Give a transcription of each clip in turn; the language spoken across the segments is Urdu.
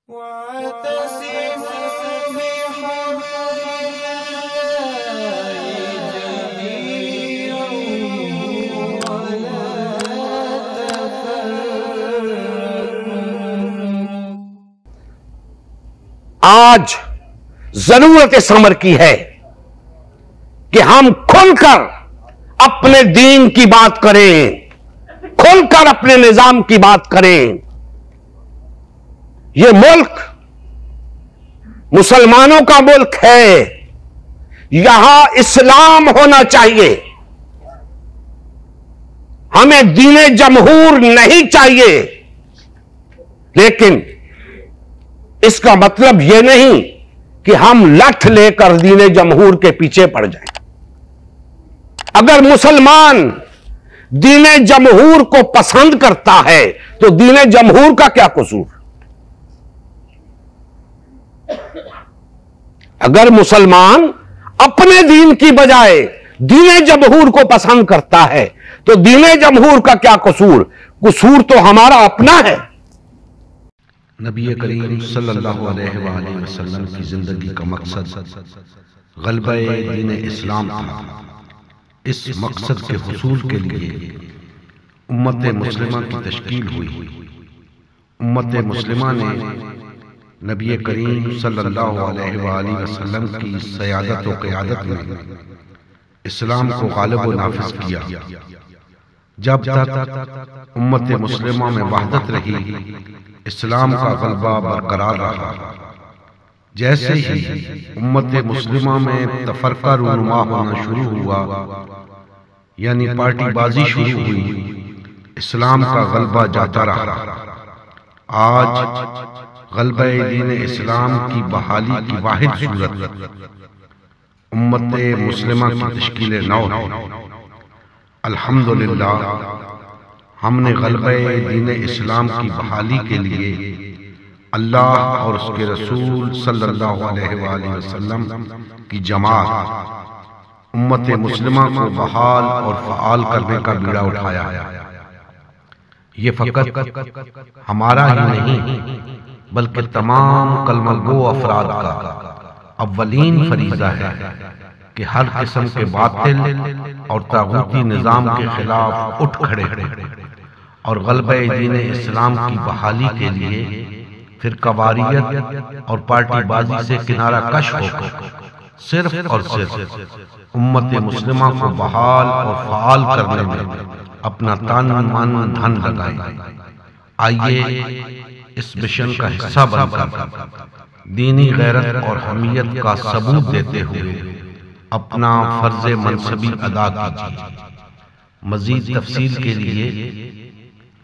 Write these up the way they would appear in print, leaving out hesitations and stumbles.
آج ضرورت اس امر کی ہے کہ ہم کھل کر اپنے دین کی بات کریں، کھل کر اپنے نظام کی بات کریں۔ یہ ملک مسلمانوں کا ملک ہے، یہاں اسلام ہونا چاہیے، ہمیں دین جمہور نہیں چاہیے۔ لیکن اس کا مطلب یہ نہیں کہ ہم لٹھ لے کر دین جمہور کے پیچھے پڑ جائیں۔ اگر مسلمان دین جمہور کو پسند کرتا ہے تو دین جمہور کا کیا قصور؟ اگر مسلمان اپنے دین کی بجائے دین جمہور کو پسند کرتا ہے تو دین جمہور کا کیا قصور؟ قصور تو ہمارا اپنا ہے۔ نبی کریم صلی اللہ علیہ وآلہ وسلم کی زندگی کا مقصد غلبہ دین اسلام تھا۔ اس مقصد کے حصول کے لیے امت مسلمہ کی تشکیل ہوئی۔ امت مسلمہ نے نبی کریم صلی اللہ علیہ وآلہ وسلم کی سیادت و قیادت میں اسلام کو غالب و نافذ کیا۔ جب تک امت مسلمہ میں وحدت رہی، اسلام کا غلبہ برقرار رہا۔ جیسے ہی امت مسلمہ میں تفرقہ رونما ہونا شروع ہوا، یعنی پارٹی بازی شروع ہوئی، اسلام کا غلبہ جاتا رہا۔ آج غلبہ دین اسلام کی بحالی کی واحد صورت امت مسلمہ کی تشکیل نو ہے۔ الحمدللہ ہم نے غلبہ دین اسلام کی بحالی کے لیے اللہ اور اس کے رسول صلی اللہ علیہ وآلہ وسلم کی جماعت امت مسلمہ کو بحال اور فعال کرنے کا بیڑا اٹھایا ہے۔ یہ فقط ہمارا ہی نہیں بلکہ تمام کلمہ گو افراد کا اولین فریضہ ہے کہ ہر قسم کے باطل اور طاغوتی نظام کے خلاف اٹھ کھڑے اور غلبہ دین اسلام کی بحالی کے لیے فرقہ واریت اور پارٹی بازی سے کنارہ کش ہو کر صرف اور صرف امت مسلمہ کو بحال اور فعال کرنے میں اپنا تن من دھن لگائیں۔ آئیے اس مشن کا حصہ بن کر دینی غیرت اور حمیت کا ثبوت دیتے ہوئے اپنا فرض منصبی ادا کیجیے۔ مزید تفصیل کے لیے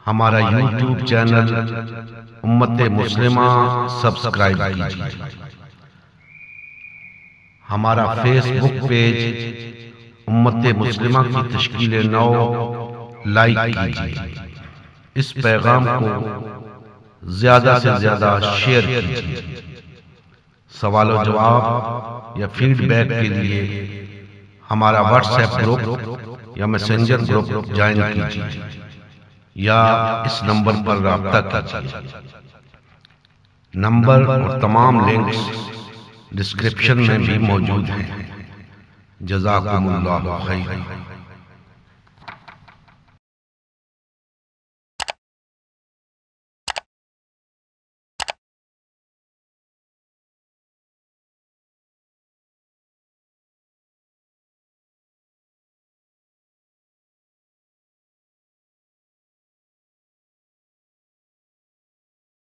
ہمارا یوٹیوب چینل امت مسلمہ سبسکرائب کیجیے، ہمارا فیس بک پیج امت مسلمہ کی تشکیل نو لائک کیجیے، اس پیغام کو زیادہ سے زیادہ شیئر کیجیے۔ سوال و جواب یا فیڈ بیک کے لیے ہمارا واٹس ایپ گروپ یا میسنجر گروپ جوائن کیجیے یا اس نمبر پر رابطہ کیجیے۔ نمبر اور تمام لنکس ڈسکرپشن میں بھی موجود ہیں۔ جزاکم اللہ خیر۔